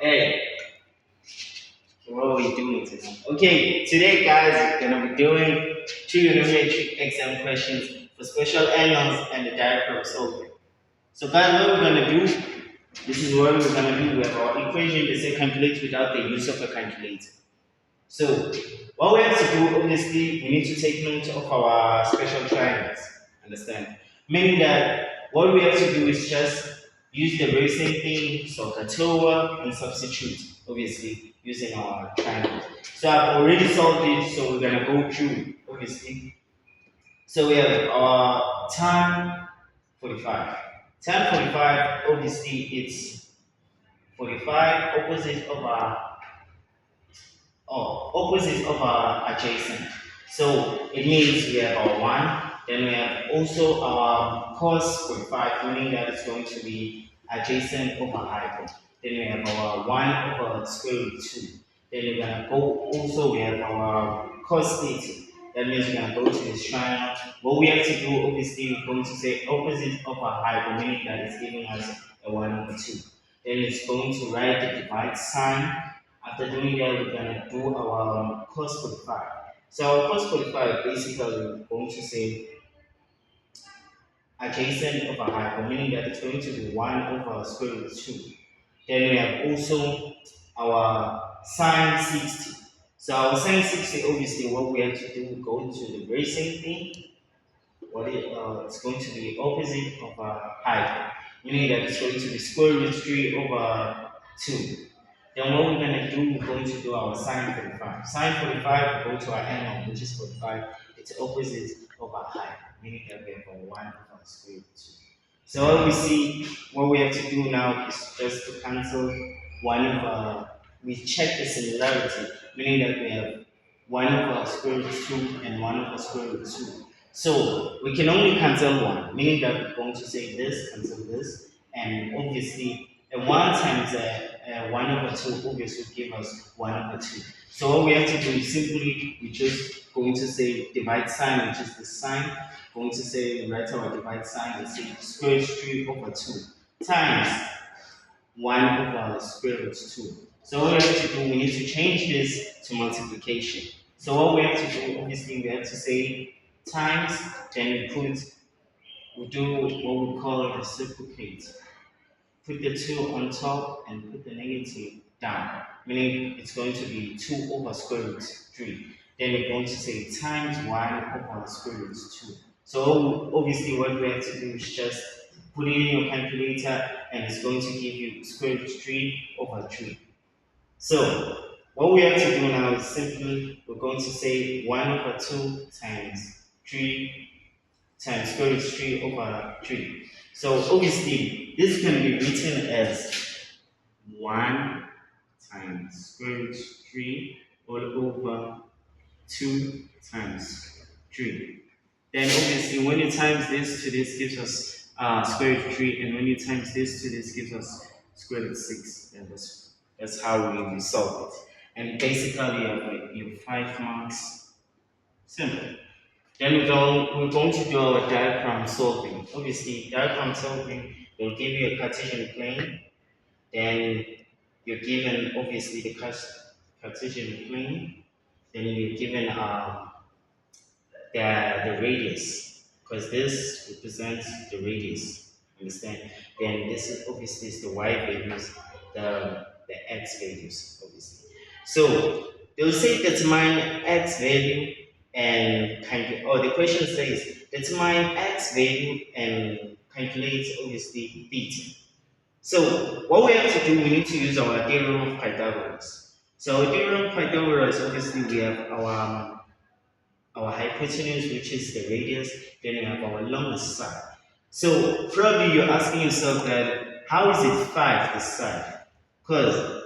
Hey, what are we doing today? Okay, today guys, we're gonna be doing trigonometry exam questions for special angles and the diagram solving. So guys, what we're gonna do, this is what we're gonna do. We have our equation, they say calculate without the use of a calculator. So what we have to do, obviously, we need to take note of our special triangles. Understand? Meaning that what we have to do is just use the very same thing, so over and substitute, obviously, using our triangles. So I've already solved it, so we're gonna go through, obviously. So we have our tan 45. Tan 45, obviously, it's 45 opposite of our adjacent. So it means we have our 1, then we have also our cos 45, meaning that it's going to be adjacent over hypo. Then we have our 1 over square root 2. Then we're going to go, also we have our cos theta. That means we're going to go to this triangle. What we have to do, obviously, we're going to say opposite of our hypo, meaning that it's giving us a 1 over 2. Then it's going to write the divide sign. After doing that, we're gonna do our cos 45. So our cos 45 basically we're going to say adjacent over hypo, meaning that it's going to be 1 over square root 2. Then we have also our sine 60. So our sine 60, obviously what we have to do, we go to the very same thing. It's going to be opposite of hypo, meaning that it's going to be square root 3 over 2. Then what we're going to do, we're going to do our sine 45. Sine 45, we go to our angle, which is 45. It's opposite of our height, meaning that we have a 1 over square root 2. So what we see, what we have to do now is just to cancel 1 over, we check the similarity, meaning that we have 1 over square root 2 and 1 over square root 2. So we can only cancel 1, meaning that we're going to say this, cancel this, and obviously a 1 times 1 over 2 obviously will give us 1 over 2. So what we have to do is simply, we're just going to say divide sign, which is the sign. Going to say, write our divide sign and say square root 3 over 2 times 1 over square root 2. So what we have to do, we need to change this to multiplication. So what we have to do, obviously, we have to say times, then we do what we call reciprocate. Put the 2 on top and put the negative down, meaning it's going to be 2 over square root 3. Then we're going to say times 1 over square root 2. So obviously what we have to do is just put it in your calculator and it's going to give you square root 3 over 3. So what we have to do now is simply we're going to say 1 over 2 times 3 times square root 3 over 3. So obviously this can be written as 1 times square root 3 all over 2 times 3. Then obviously when you times this to this gives us square root 3, and when you times this to this gives us square root 6. And that's how we solve it. And basically you have 5 marks. Simple. Then we're going to do our diagram solving. Obviously, diagram solving will give you a Cartesian plane. Then you're given, obviously, the Cartesian plane. Then you're given the radius, because this represents the radius. Understand? Then this is obviously is the y values, the x values, obviously. So they'll say determine x value and calculate, or the question says determine x value and calculate obviously theta. So what we have to do, we need to use our theorem of Pythagoras. So our theorem of Pythagoras, obviously we have our hypotenuse, which is the radius, then we have our longest side. So probably you're asking yourself that how is it 5 this side? Because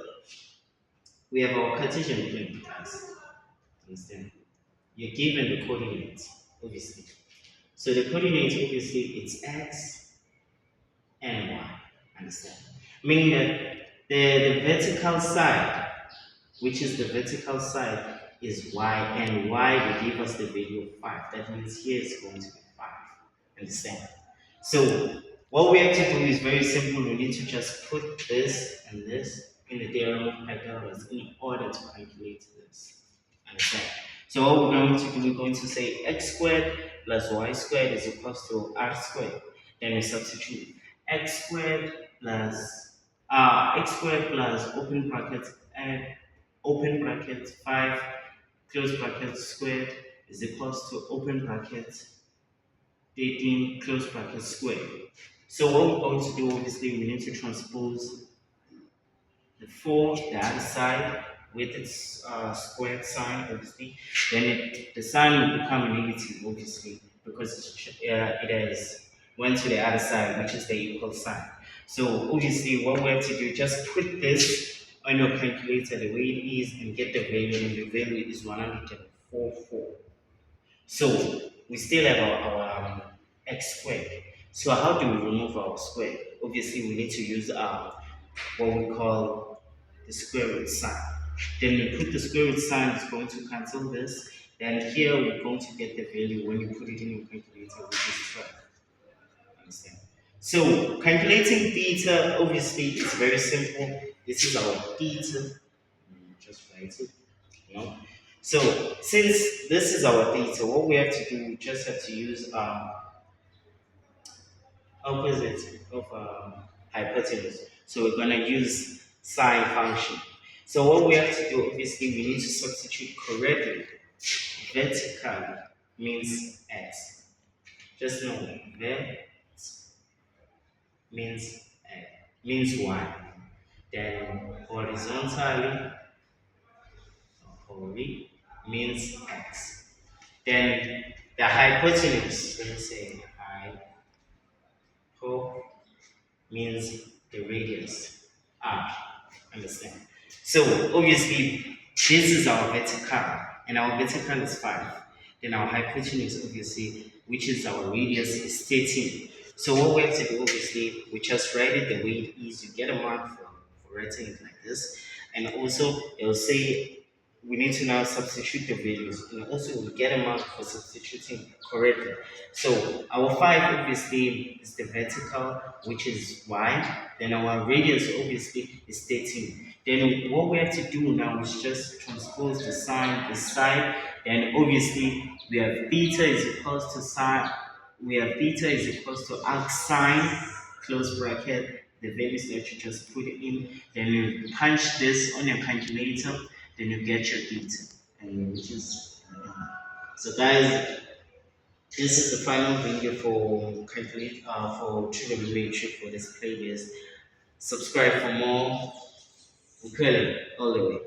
we have our Cartesian plane, guys. Understand? You're given the coordinates, obviously. So the coordinates, obviously, it's x and y. Understand? Meaning that the vertical side, which is the vertical side, is y, and y will give us the value of 5. That means here is going to be 5. Understand? So what we have to do is very simple. We need to just put this and this in the theorem of Pythagoras in order to calculate this. Understand? So what we're going to do, we're going to say x squared plus y squared is equals to r squared. Then we substitute x squared plus open bracket and open bracket 5 close bracket squared is equals to open bracket 18 close bracket squared. So what we're going to do, obviously, we need to transpose the 4 the other side with its squared sign, obviously. Then the sign will become negative, obviously, because it has went to the other side, which is the equal sign. So obviously, what we have to do, just put this on your calculator the way it is and get the value, and the value is 144. So we still have our x squared. So how do we remove our square? Obviously, we need to use what we call the square root sign. Then we put the square root sign, it's going to cancel this. Then here we're going to get the value when you put it in your calculator, which is 12. Understand? So calculating theta, obviously, it's very simple. This is our theta. Just write it. You know? So since this is our theta, what we have to do, we just have to use opposite of hypotenuse. So we're gonna use sine function. So what we have to do, obviously, we need to substitute correctly. Vertically means x. Just know vert means y. Then horizontally means x. Then the hypotenuse, let me say hypo means the radius r. Understand? So obviously this is our vertical, and our vertical is 5. Then our hypotenuse, obviously, which is our radius, is 13. So what we have to do, obviously, we just write it the way it is. You get a mark for writing it like this. And also it will say we need to now substitute the values, and also we get a mark for substituting correctly. So our 5 obviously is the vertical, which is y. Then our radius obviously is 13. Then what we have to do now is just transpose the sign this side. Then obviously we have theta is equals to sine. We have theta is equals to arc sine close bracket the values that you just put in. Then you punch this on your calculator. Then you get your theta, and which is so, guys. This is the final video for trigonometry for this playlist. Subscribe for more. All the way.